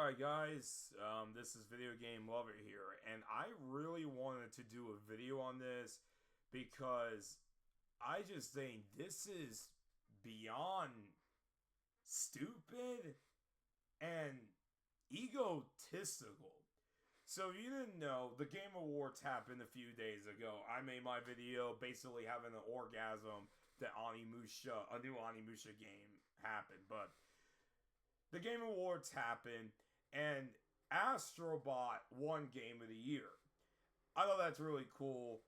Alright guys, this is Video Game Lover here, and I really wanted to do a video on this because I just think this is beyond stupid and egotistical. So if you didn't know, the Game Awards happened a few days ago. I made my video basically having an orgasm that a new Onimusha game happened, but the Game Awards happened, and Astro won Game of the Year. I thought that's really cool.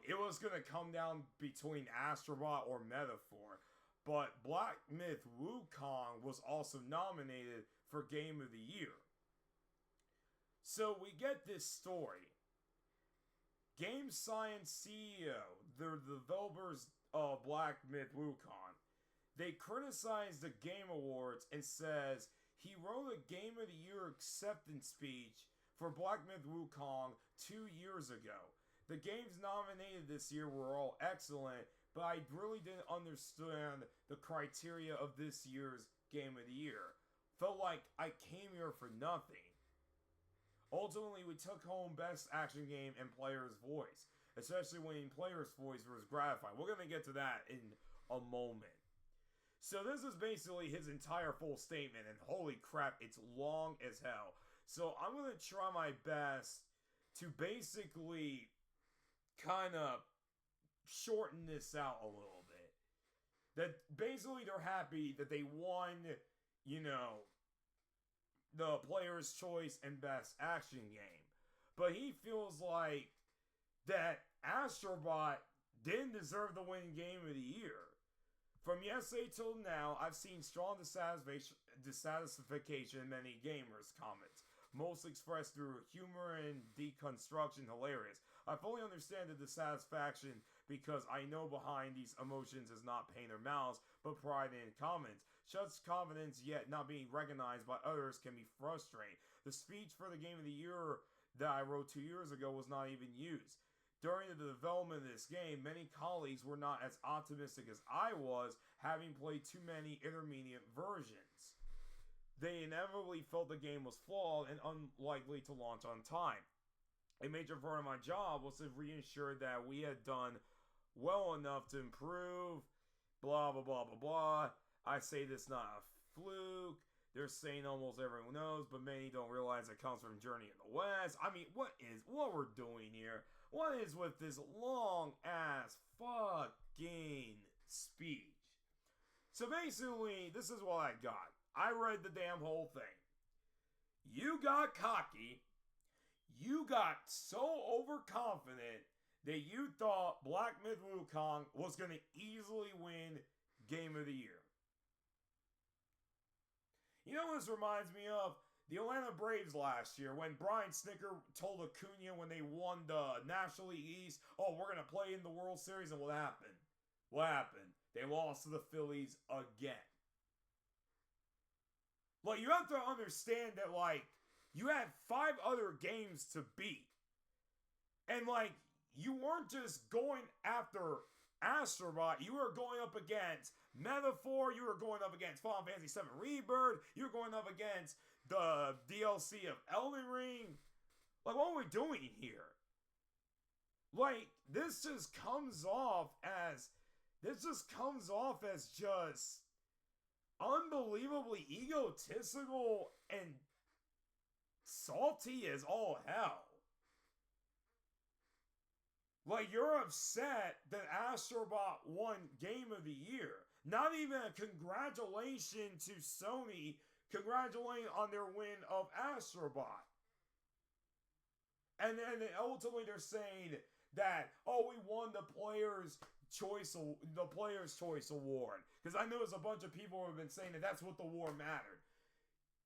It was going to come down between Astrobot or Metaphor, but Black Myth Wukong was also nominated for Game of the Year. So we get this story. Game Science CEO, the developers of Black Myth Wukong, they criticized the Game Awards and says he wrote a Game of the Year acceptance speech for Black Myth Wukong 2 years ago. The games nominated this year were all excellent, but I really didn't understand the criteria of this year's Game of the Year. Felt like I came here for nothing. Ultimately, we took home Best Action Game and Player's Voice, especially when Player's Voice was gratifying. We're going to get to that in a moment. So this is basically his entire full statement, and holy crap, it's long as hell. So I'm going to try my best to basically kind of shorten this out a little bit. That basically they're happy that they won, the Player's Choice and Best Action Game. But he feels like that Astrobot didn't deserve the win Game of the Year. From yesterday till now, I've seen strong dissatisfaction in many gamers' comments, most expressed through humor and deconstruction hilarious. I fully understand the dissatisfaction because I know behind these emotions is not pain or malice, but pride in comments. Such confidence yet not being recognized by others can be frustrating. The speech for the Game of the Year that I wrote 2 years ago was not even used. During the development of this game, many colleagues were not as optimistic as I was, having played too many intermediate versions. They inevitably felt the game was flawed and unlikely to launch on time. A major part of my job was to reassure that we had done well enough to improve, blah, blah, blah, blah, blah. I say this not a fluke. They're saying almost everyone knows, but many don't realize it comes from Journey in the West. I mean, what we're doing here? What is with this long ass fucking speech? So basically, this is what I got. I read the damn whole thing. You got cocky. You got so overconfident that you thought Black Myth Wukong was going to easily win Game of the Year. You know what this reminds me of? The Atlanta Braves last year when Brian Snicker told Acuna when they won the National League East, oh, we're going to play in the World Series, and what happened? What happened? They lost to the Phillies again. Like, you have to understand that, like, you had 5 other games to beat. And, like, you weren't just going after Astrobot, you were going up against Metaphor, you were going up against Final Fantasy VII Rebirth, you were going up against the DLC of Elden Ring. Like, what are we doing here? Like, this just comes off as just unbelievably egotistical and salty as all hell. Like, you're upset that Astrobot won Game of the Year. Not even a congratulation to Sony congratulating on their win of Astrobot. And then ultimately they're saying that, oh, we won the Player's Choice Award. Because I know there's a bunch of people who have been saying that that's what the award mattered.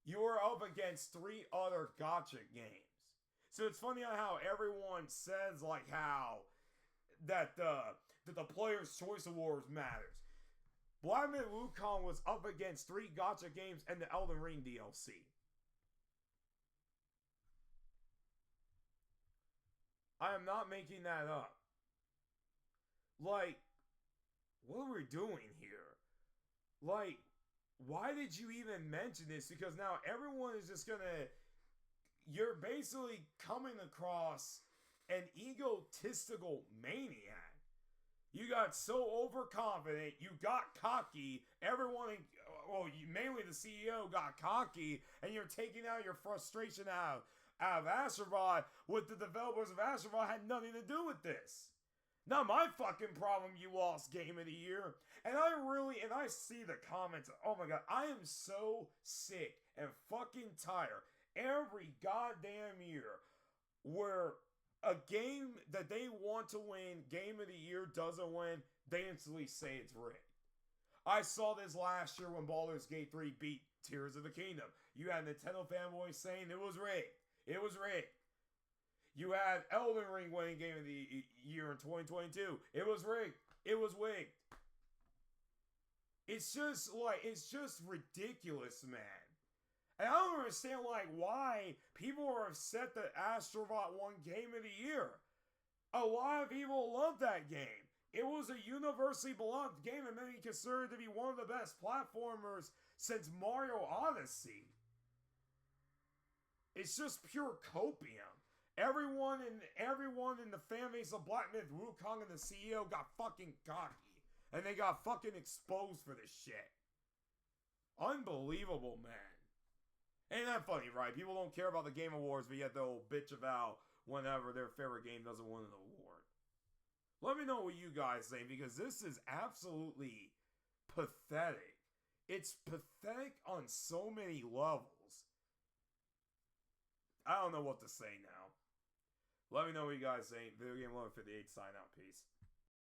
You were up against 3 other gacha games. So it's funny how everyone says like how that the Player's Choice Awards matters. Black Myth Wukong was up against 3 gacha games and the Elden Ring DLC. I am not making that up. Like, what are we doing here? Like, why did you even mention this? Because now everyone is just gonna, you're basically coming across an egotistical maniac. You got so overconfident, you got cocky, everyone, well, mainly the CEO got cocky, and you're taking out your frustration out of Astrobot with the developers of Astrobot had nothing to do with this. Not my fucking problem you lost Game of the Year. And I see the comments, oh my god, I am so sick and fucking tired every goddamn year where a game that they want to win, Game of the Year, doesn't win, they instantly say it's rigged. I saw this last year when Baldur's Gate 3 beat Tears of the Kingdom. You had Nintendo fanboys saying it was rigged. It was rigged. You had Elden Ring winning Game of the Year in 2022. It was rigged. It was wigged. It's just ridiculous, man. And I don't understand, why people are upset that Astrobot won Game of the Year. A lot of people love that game. It was a universally beloved game and many consider it to be one of the best platformers since Mario Odyssey. It's just pure copium. Everyone in the fan base of Black Myth, Wukong, and the CEO got fucking cocky. And they got fucking exposed for this shit. Unbelievable, man. Ain't that funny, right? People don't care about the Game Awards, but yet they'll bitch about whenever their favorite game doesn't win an award. Let me know what you guys think, because this is absolutely pathetic. It's pathetic on so many levels. I don't know what to say now. Let me know what you guys think. Video Game 1158, sign out. Peace.